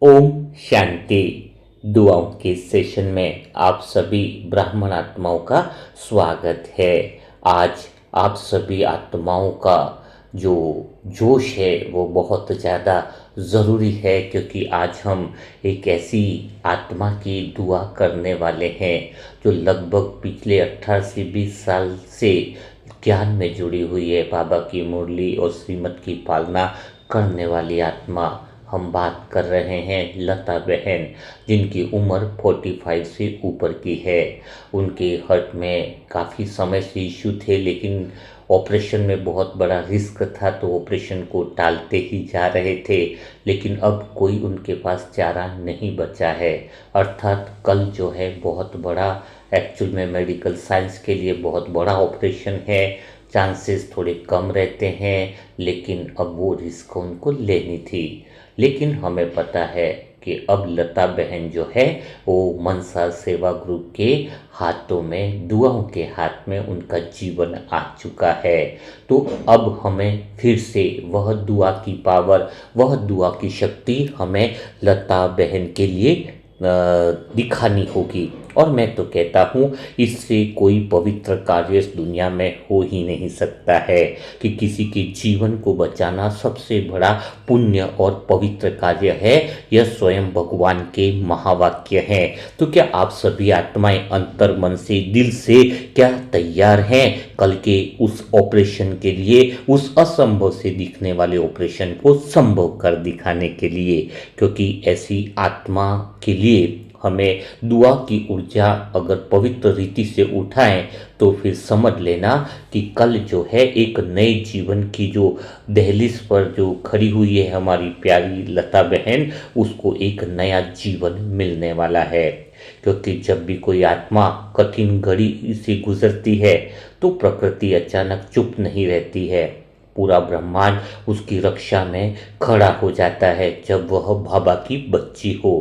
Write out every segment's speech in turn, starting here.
ओम शांति। दुआओं के सेशन में आप सभी ब्राह्मण आत्माओं का स्वागत है। आज आप सभी आत्माओं का जो जोश है वो बहुत ज़्यादा ज़रूरी है, क्योंकि आज हम एक ऐसी आत्मा की दुआ करने वाले हैं जो लगभग पिछले 18 से 20 साल से ज्ञान में जुड़ी हुई है। बाबा की मुरली और श्रीमत की पालना करने वाली आत्मा। हम बात कर रहे हैं लता बहन, जिनकी उम्र 45 से ऊपर की है। उनके हार्ट में काफ़ी समय से इश्यू थे, लेकिन ऑपरेशन में बहुत बड़ा रिस्क था, तो ऑपरेशन को टालते ही जा रहे थे। लेकिन अब कोई उनके पास चारा नहीं बचा है, अर्थात कल जो है बहुत बड़ा, एक्चुअल में मेडिकल साइंस के लिए बहुत बड़ा ऑपरेशन है। चांसेस थोड़े कम रहते हैं, लेकिन अब वो रिस्क उनको लेनी थी। लेकिन हमें पता है कि अब लता बहन जो है वो मनसा सेवा ग्रुप के हाथों में, दुआओं के हाथ में उनका जीवन आ चुका है। तो अब हमें फिर से वह दुआ की पावर, वह दुआ की शक्ति हमें लता बहन के लिए दिखानी होगी। और मैं तो कहता हूँ, इससे कोई पवित्र कार्य इस दुनिया में हो ही नहीं सकता है कि किसी के जीवन को बचाना सबसे बड़ा पुण्य और पवित्र कार्य है। यह स्वयं भगवान के महावाक्य हैं। तो क्या आप सभी आत्माएं अंतर मन से, दिल से क्या तैयार हैं कल के उस ऑपरेशन के लिए, उस असंभव से दिखने वाले ऑपरेशन को संभव कर दिखाने के लिए? क्योंकि ऐसी आत्मा के लिए हमें दुआ की ऊर्जा अगर पवित्र रीति से उठाएं तो फिर समझ लेना कि कल जो है एक नए जीवन की जो दहलीज पर जो खड़ी हुई है हमारी प्यारी लता बहन, उसको एक नया जीवन मिलने वाला है। क्योंकि जब भी कोई आत्मा कठिन घड़ी से गुजरती है तो प्रकृति अचानक चुप नहीं रहती है। पूरा ब्रह्मांड उसकी रक्षा में खड़ा हो जाता है जब वह बाबा की बच्ची हो।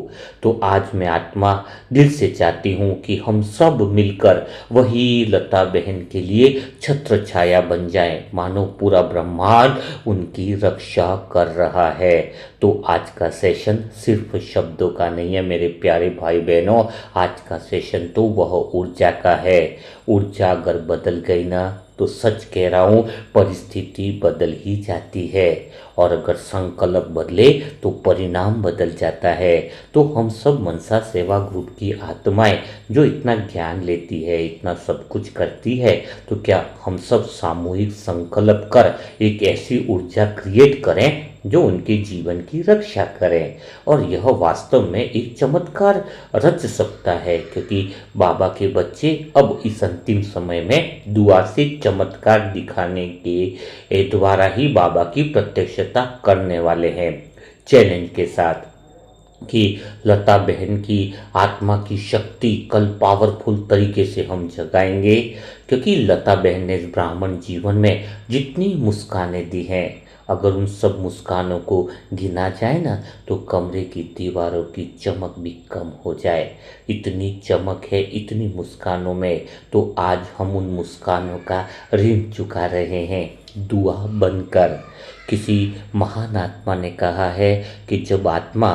तो आज मैं आत्मा दिल से चाहती हूँ कि हम सब मिलकर वही लता बहन के लिए छत्र छाया बन जाएं, मानो पूरा ब्रह्मांड उनकी रक्षा कर रहा है। तो आज का सेशन सिर्फ शब्दों का नहीं है मेरे प्यारे भाई बहनों, आज का सेशन तो वह ऊर्जा का है। ऊर्जा अगर बदल गई ना तो सच कह रहा हूँ, परिस्थिति बदल ही जाती है। और अगर संकल्प बदले तो परिणाम बदल जाता है। तो हम सब मनसा सेवा ग्रुप की आत्माएं जो इतना ज्ञान लेती है, इतना सब कुछ करती है, तो क्या हम सब सामूहिक संकल्प कर एक ऐसी ऊर्जा क्रिएट करें जो उनके जीवन की रक्षा करें। और यह वास्तव में एक चमत्कार रच सकता है, क्योंकि बाबा के बच्चे अब इस अंतिम समय में दुआ से चमत्कार दिखाने के द्वारा ही बाबा की प्रत्यक्षता करने वाले हैं। चैलेंज के साथ कि लता बहन की आत्मा की शक्ति कल पावरफुल तरीके से हम जगाएंगे, क्योंकि लता बहन ने इस ब्राह्मण जीवन में जितनी मुस्कानें दी हैं, अगर उन सब मुस्कानों को गिना जाए ना तो कमरे की दीवारों की चमक भी कम हो जाए। इतनी चमक है इतनी मुस्कानों में, तो आज हम उन मुस्कानों का ऋण चुका रहे हैं दुआ बनकर। किसी महान आत्मा ने कहा है कि जब आत्मा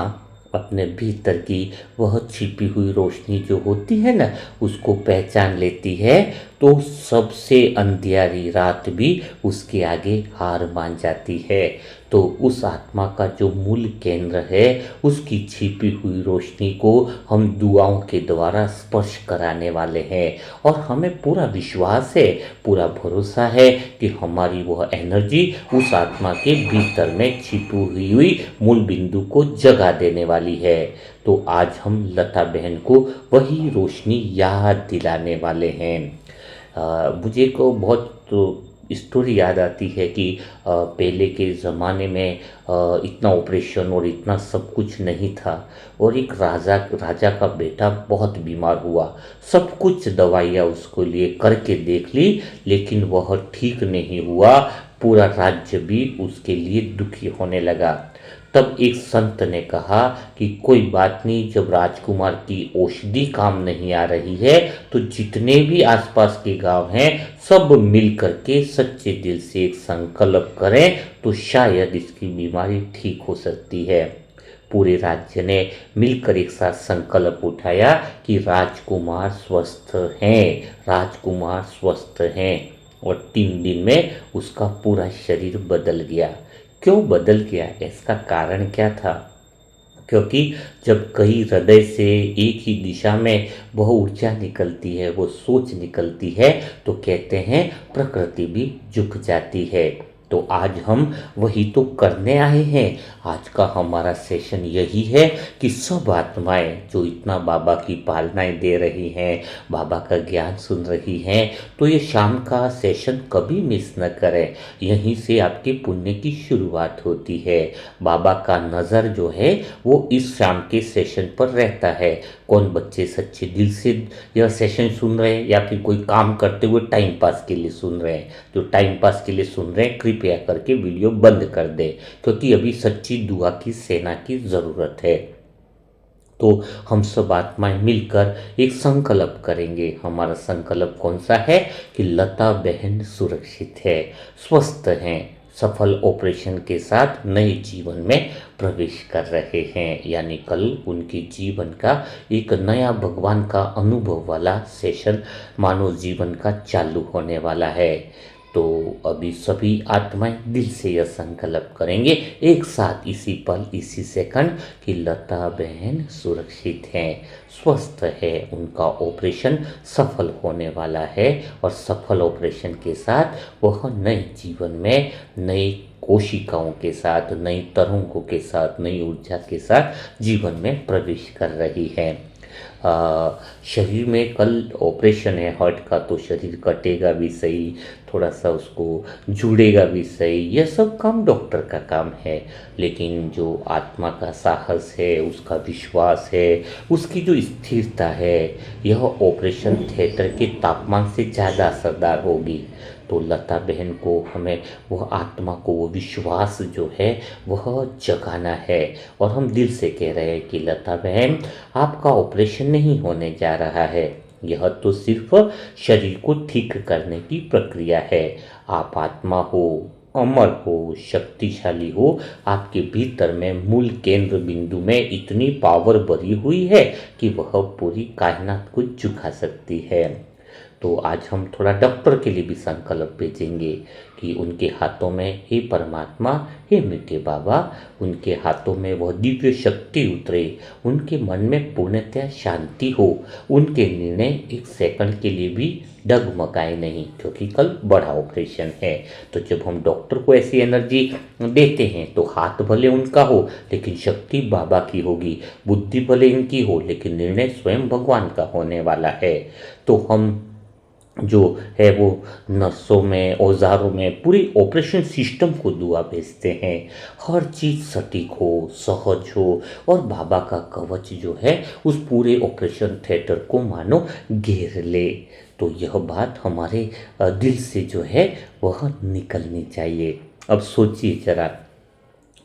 अपने भीतर की वह छिपी हुई रोशनी जो होती है ना उसको पहचान लेती है, तो सबसे अंधियारी रात भी उसके आगे हार मान जाती है। तो उस आत्मा का जो मूल केंद्र है, उसकी छिपी हुई रोशनी को हम दुआओं के द्वारा स्पर्श कराने वाले हैं। और हमें पूरा विश्वास है, पूरा भरोसा है कि हमारी वह एनर्जी उस आत्मा के भीतर में छिपी हुई मूल बिंदु को जगा देने वाली है। तो आज हम लता बहन को वही रोशनी याद दिलाने वाले हैं। मुझे को बहुत स्टोरी याद आती है कि पहले के ज़माने में इतना ऑपरेशन और इतना सब कुछ नहीं था, और एक राजा का बेटा बहुत बीमार हुआ। सब कुछ दवाइयाँ उसको लिए करके देख ली, लेकिन वह ठीक नहीं हुआ। पूरा राज्य भी उसके लिए दुखी होने लगा। तब एक संत ने कहा कि कोई बात नहीं, जब राजकुमार की औषधि काम नहीं आ रही है तो जितने भी आसपास के गांव हैं सब मिल करके सच्चे दिल से एक संकल्प करें तो शायद इसकी बीमारी ठीक हो सकती है। पूरे राज्य ने मिलकर एक साथ संकल्प उठाया कि राजकुमार स्वस्थ हैं, राजकुमार स्वस्थ हैं। और 3 दिन में उसका पूरा शरीर बदल गया। क्यों बदल गया, इसका कारण क्या था? क्योंकि जब कई हृदय से एक ही दिशा में वह ऊर्जा निकलती है, वो सोच निकलती है, तो कहते हैं प्रकृति भी झुक जाती है। तो आज हम वही तो करने आए हैं। आज का हमारा सेशन यही है कि सब आत्माएं जो इतना बाबा की पालनाएं दे रही हैं, बाबा का ज्ञान सुन रही हैं, तो ये शाम का सेशन कभी मिस न करें। यहीं से आपके पुण्य की शुरुआत होती है। बाबा का नज़र जो है वो इस शाम के सेशन पर रहता है। कौन बच्चे सच्चे दिल से यह सेशन सुन रहे हैं या फिर कोई काम करते हुए टाइम पास के लिए सुन रहे हैं? जो टाइम पास के लिए सुन रहे हैं कृपया करके वीडियो बंद कर दें, क्योंकि अभी सच्ची दुआ की सेना की ज़रूरत है। तो हम सब आत्माएं मिलकर एक संकल्प करेंगे। हमारा संकल्प कौन सा है कि लता बहन सुरक्षित है, स्वस्थ हैं, सफल ऑपरेशन के साथ नए जीवन में प्रवेश कर रहे हैं। यानी कल उनके जीवन का एक नया भगवान का अनुभव वाला सेशन मानव जीवन का चालू होने वाला है। तो अभी सभी आत्माएं दिल से यह संकल्प करेंगे एक साथ इसी पल इसी सेकंड कि लता बहन सुरक्षित हैं, स्वस्थ है, उनका ऑपरेशन सफल होने वाला है और सफल ऑपरेशन के साथ वह नए जीवन में नई कोशिकाओं के साथ, नई तरंगों के साथ, नई ऊर्जा के साथ जीवन में प्रवेश कर रही है। शरीर में कल ऑपरेशन है हार्ट का, तो शरीर कटेगा भी सही, थोड़ा सा उसको जुड़ेगा भी सही, यह सब काम डॉक्टर का काम है। लेकिन जो आत्मा का साहस है, उसका विश्वास है, उसकी जो स्थिरता है, यह ऑपरेशन थिएटर के तापमान से ज़्यादा असरदार होगी। तो लता बहन को हमें वह आत्मा को वो विश्वास जो है वह जगाना है। और हम दिल से कह रहे हैं कि लता बहन आपका ऑपरेशन नहीं होने जा रहा है, यह तो सिर्फ शरीर को ठीक करने की प्रक्रिया है। आप आत्मा हो, अमर हो, शक्तिशाली हो, आपके भीतर में मूल केंद्र बिंदु में इतनी पावर भरी हुई है कि वह पूरी कायनात को झुका सकती है। तो आज हम थोड़ा डॉक्टर के लिए भी संकल्प भेजेंगे कि उनके हाथों में हे परमात्मा, हे मीठे बाबा, उनके हाथों में वह दिव्य शक्ति उतरे, उनके मन में पूर्णतः शांति हो, उनके निर्णय एक सेकंड के लिए भी डगमगाए नहीं, क्योंकि कल बड़ा ऑपरेशन है। तो जब हम डॉक्टर को ऐसी एनर्जी देते हैं तो हाथ भले उनका हो लेकिन शक्ति बाबा की होगी, बुद्धि भले इनकी हो लेकिन निर्णय स्वयं भगवान का होने वाला है। तो हम जो है वो नसों में, औजारों में, पूरी ऑपरेशन सिस्टम को दुआ भेजते हैं। हर चीज़ सटीक हो, सहज हो और बाबा का कवच जो है उस पूरे ऑपरेशन थिएटर को मानो घेर ले। तो यह बात हमारे दिल से जो है वह निकलनी चाहिए। अब सोचिए जरा,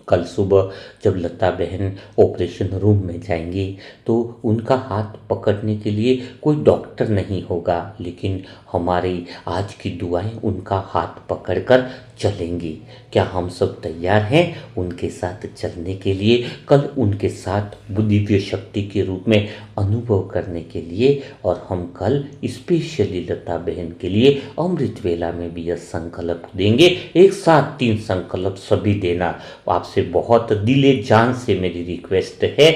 कल सुबह जब लता बहन ऑपरेशन रूम में जाएंगी तो उनका हाथ पकड़ने के लिए कोई डॉक्टर नहीं होगा, लेकिन हमारी आज की दुआएं उनका हाथ पकड़कर चलेंगी। क्या हम सब तैयार हैं उनके साथ चलने के लिए, कल उनके साथ दिव्य शक्ति के रूप में अनुभव करने के लिए? और हम कल स्पेशली लता बहन के लिए अमृत वेला में भी यह संकल्प देंगे। एक साथ 3 संकल्प सभी देना। आपसे बहुत दिले जान से मेरी रिक्वेस्ट है,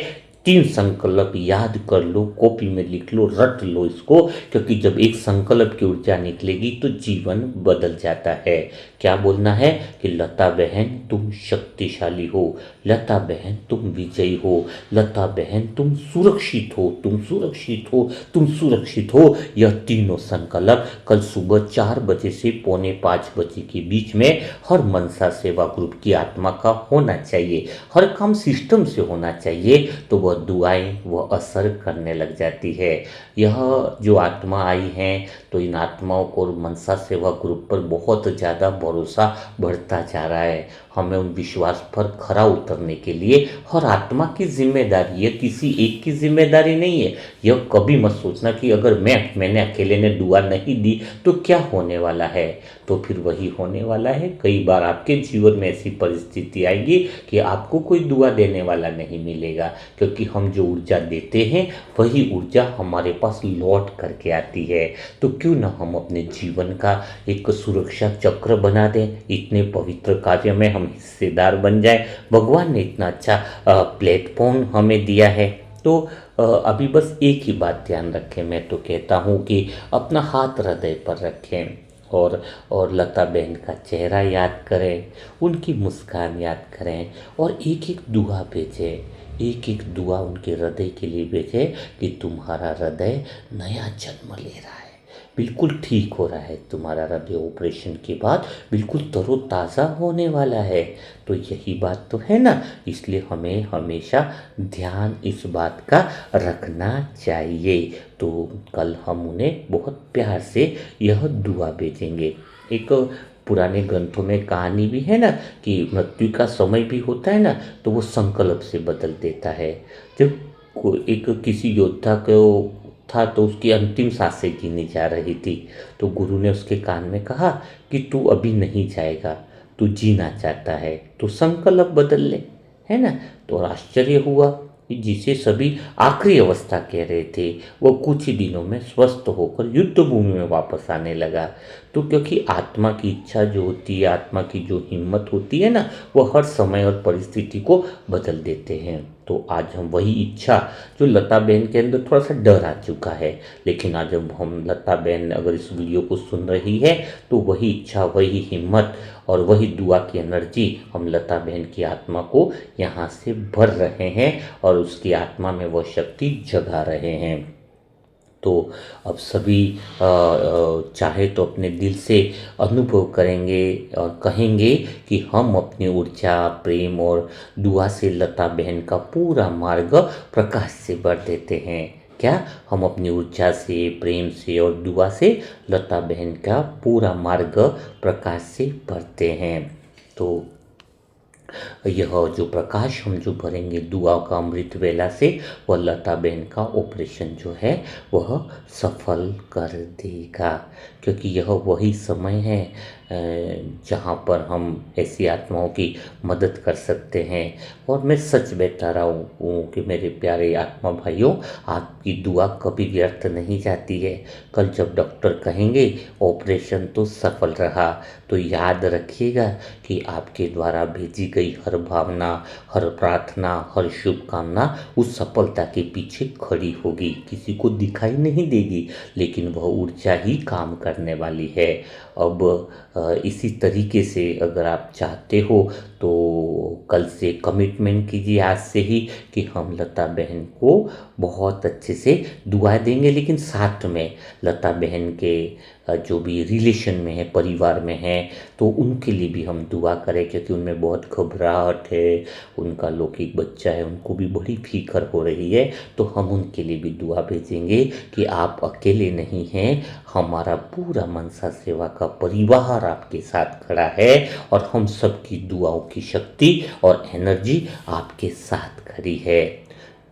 3 संकल्प याद कर लो, कॉपी में लिख लो, रट लो इसको, क्योंकि जब एक संकल्प की ऊर्जा निकलेगी तो जीवन बदल जाता है। क्या बोलना है कि लता बहन तुम शक्तिशाली हो, लता बहन तुम विजयी हो, लता बहन तुम सुरक्षित हो, तुम सुरक्षित हो, तुम सुरक्षित हो। यह तीनों संकल्प कल सुबह 4 बजे से पौने 5 बजे के बीच में हर मनसा सेवा ग्रुप की आत्मा का होना चाहिए, हर काम सिस्टम से होना चाहिए। तो वह दुआएं वह असर करने लग जाती है। यह जो आत्मा आई हैं तो इन आत्माओं को मनसा सेवा ग्रुप पर बहुत ज़्यादा भरोसा बढ़ता जा रहा है। हमें उन विश्वास पर खरा उतरने के लिए हर आत्मा की जिम्मेदारी है, किसी एक की जिम्मेदारी नहीं है। यह कभी मत सोचना कि अगर मैंने अकेले ने दुआ नहीं दी तो क्या होने वाला है। तो फिर वही होने वाला है। कई बार आपके जीवन में ऐसी परिस्थिति आएगी कि आपको कोई दुआ देने वाला नहीं मिलेगा, क्योंकि हम जो ऊर्जा देते हैं वही ऊर्जा हमारे पास लौट करके आती है। तो क्यों ना हम अपने जीवन का एक सुरक्षा चक्र बना दें, इतने पवित्र कार्य में हम हिस्सेदार बन जाए। भगवान ने इतना अच्छा प्लेटफॉर्म हमें दिया है। तो अभी बस एक ही बात ध्यान रखें, मैं तो कहता हूँ कि अपना हाथ हृदय पर रखें और लता बहन का चेहरा याद करें, उनकी मुस्कान याद करें और एक एक दुआ भेजें, एक एक दुआ उनके हृदय के लिए भेजें कि तुम्हारा हृदय नया जन्म ले रहा है, बिल्कुल ठीक हो रहा है, तुम्हारा हृदय ऑपरेशन के बाद बिल्कुल तरोताज़ा होने वाला है। तो यही बात तो है ना, इसलिए हमें हमेशा ध्यान इस बात का रखना चाहिए। तो कल हम उन्हें बहुत प्यार से यह दुआ भेजेंगे। एक पुराने ग्रंथों में कहानी भी है ना कि मृत्यु का समय भी होता है ना तो वो संकल्प से बदल देता है। जब एक किसी योद्धा को था तो उसकी अंतिम सांसें गिनी जा रही थी, तो गुरु ने उसके कान में कहा कि तू अभी नहीं जाएगा, तू जीना चाहता है तो संकल्प बदल ले, है ना। तो आश्चर्य हुआ कि जिसे सभी आखिरी अवस्था कह रहे थे वो कुछ ही दिनों में स्वस्थ होकर युद्ध भूमि में वापस आने लगा। तो क्योंकि आत्मा की इच्छा जो होती है, आत्मा की जो हिम्मत होती है ना, वो हर समय और परिस्थिति को बदल देते हैं। तो आज हम वही इच्छा, जो लता बहन के अंदर थोड़ा सा डर आ चुका है, लेकिन आज जब हम लता बहन अगर इस वीडियो को सुन रही है तो वही इच्छा, वही हिम्मत और वही दुआ की एनर्जी हम लता बहन की आत्मा को यहाँ से भर रहे हैं और उसकी आत्मा में वह शक्ति जगा रहे हैं। तो अब सभी चाहे तो अपने दिल से अनुभव करेंगे और कहेंगे कि हम अपनी ऊर्जा, प्रेम और दुआ से लता बहन का पूरा मार्ग प्रकाश से भर देते हैं। क्या हम अपनी ऊर्जा से, प्रेम से और दुआ से लता बहन का पूरा मार्ग प्रकाश से भरते हैं। तो यह जो प्रकाश हम जो भरेंगे दुआ का अमृत वेला से, वह लता बहन का ऑपरेशन जो है वह सफल कर देगा, क्योंकि यह वही समय है जहाँ पर हम ऐसी आत्माओं की मदद कर सकते हैं। और मैं सच बता रहा हूँ कि मेरे प्यारे आत्मा भाइयों, आपकी दुआ कभी व्यर्थ नहीं जाती है। कल जब डॉक्टर कहेंगे ऑपरेशन तो सफल रहा, तो याद रखिएगा कि आपके द्वारा भेजी गई हर भावना, हर प्रार्थना, हर शुभकामना उस सफलता के पीछे खड़ी होगी, किसी को दिखाई नहीं देगी, लेकिन वह ऊर्जा ही काम करने वाली है। अब इसी तरीके से अगर आप चाहते हो तो कल से कमिटमेंट कीजिए आज से ही कि हम लता बहन को बहुत अच्छे से दुआ देंगे, लेकिन साथ में लता बहन के जो भी रिलेशन में है, परिवार में है, तो उनके लिए भी हम दुआ करें, क्योंकि उनमें बहुत घबराहट है, उनका लौकिक बच्चा है, उनको भी बड़ी फिक्र हो रही है। तो हम उनके लिए भी दुआ भेजेंगे कि आप अकेले नहीं हैं, हमारा पूरा मनसा सेवा का परिवार आपके साथ खड़ा है और हम सबकी दुआओं की शक्ति और एनर्जी आपके साथ खड़ी है।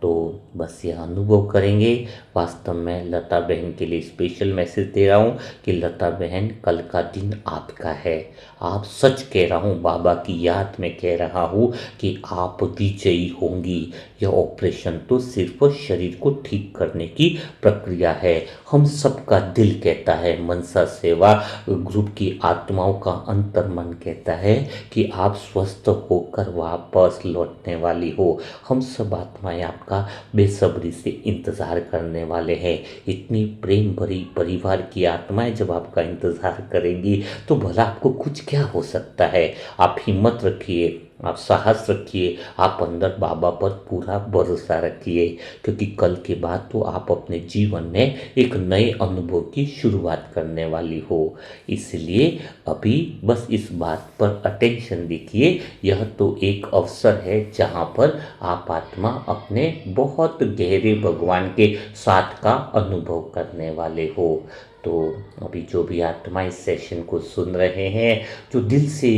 तो बस यह अनुभव करेंगे। वास्तव में लता बहन के लिए स्पेशल मैसेज दे रहा हूँ कि लता बहन कल का दिन आपका है। आप सच कह रहा हूँ, बाबा की याद में कह रहा हूँ कि आप विजयी होंगी। यह ऑपरेशन तो सिर्फ शरीर को ठीक करने की प्रक्रिया है। हम सबका दिल कहता है, मनसा सेवा ग्रुप की आत्माओं का अंतर्मन कहता है कि आप स्वस्थ होकर वापस लौटने वाली हो। हम सब आत्माएं आपका बेसब्री से इंतज़ार करने वाले हैं। इतनी प्रेम भरी परिवार की आत्माएं जब आपका इंतज़ार करेंगी तो भला आपको कुछ क्या हो सकता है। आप हिम्मत रखिए, आप साहस रखिए, आप अंदर बाबा पर पूरा भरोसा रखिए, क्योंकि कल के बाद तो आप अपने जीवन में एक नए अनुभव की शुरुआत करने वाली हो। इसलिए अभी बस इस बात पर अटेंशन दीजिए, यह तो एक अवसर है जहाँ पर आप आत्मा अपने बहुत गहरे भगवान के साथ का अनुभव करने वाले हो। तो अभी जो भी आत्मा इस सेशन को सुन रहे हैं, जो दिल से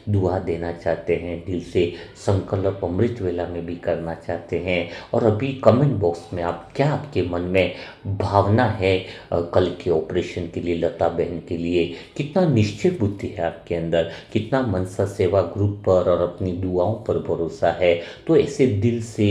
दुआ देना चाहते हैं, दिल से संकल्प अमृत वेला में भी करना चाहते हैं, और अभी कमेंट बॉक्स में आप क्या आपके मन में भावना है कल के ऑपरेशन के लिए, लता बहन के लिए, कितना निश्चय बुद्धि है आपके अंदर, कितना मनसा सेवा ग्रुप पर और अपनी दुआओं पर भरोसा है, तो ऐसे दिल से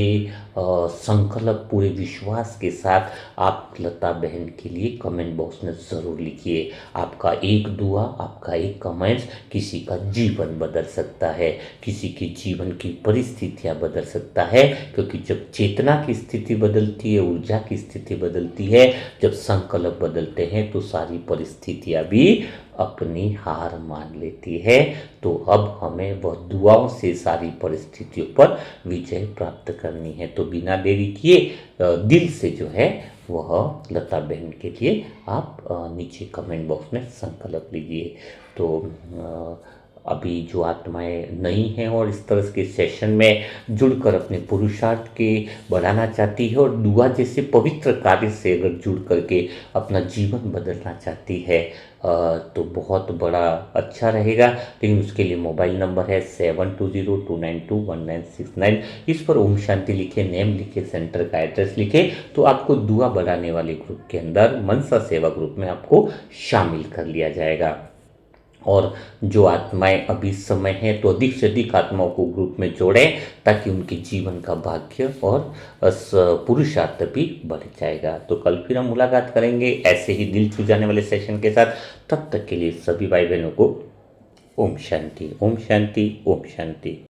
संकल्प पूरे विश्वास के साथ आप लता बहन के लिए कमेंट बॉक्स में ज़रूर लिखिए। आपका एक दुआ, आपका एक कमेंट्स किसी का जीवन बदल सकता है, किसी के जीवन की परिस्थितियां बदल सकता है, क्योंकि जब चेतना की स्थिति बदलती है, ऊर्जा की स्थिति बदलती है, जब संकल्प बदलते हैं, तो सारी परिस्थितियां भी अपनी हार मान लेती है। तो अब हमें वह दुआओं से सारी परिस्थितियों पर विजय प्राप्त करनी है। तो बिना देरी किए दिल से जो है वह लता बहन के लिए आप नीचे कमेंट बॉक्स में संकल्प लीजिए। तो अभी जो आत्माएं नई हैं और इस तरह के सेशन में जुड़कर अपने पुरुषार्थ के बढ़ाना चाहती है और दुआ जैसे पवित्र कार्य से अगर जुड़ करके अपना जीवन बदलना चाहती है, तो बहुत बड़ा अच्छा रहेगा। लेकिन उसके लिए मोबाइल नंबर है 7202921969। इस पर ओम शांति लिखे, नेम लिखे, सेंटर का एड्रेस लिखे, तो आपको दुआ बढ़ाने वाले ग्रुप के अंदर, मनसा सेवा ग्रुप में आपको शामिल कर लिया जाएगा। और जो आत्माएं अभी समय है, तो अधिक से अधिक आत्माओं को ग्रुप में जोड़ें, ताकि उनके जीवन का भाग्य और पुरुषार्थ भी बढ़ जाएगा। तो कल फिर हम मुलाकात करेंगे ऐसे ही दिल छू जाने वाले सेशन के साथ। तब तक के लिए सभी भाई बहनों को ओम शांति, ओम शांति, ओम शांति।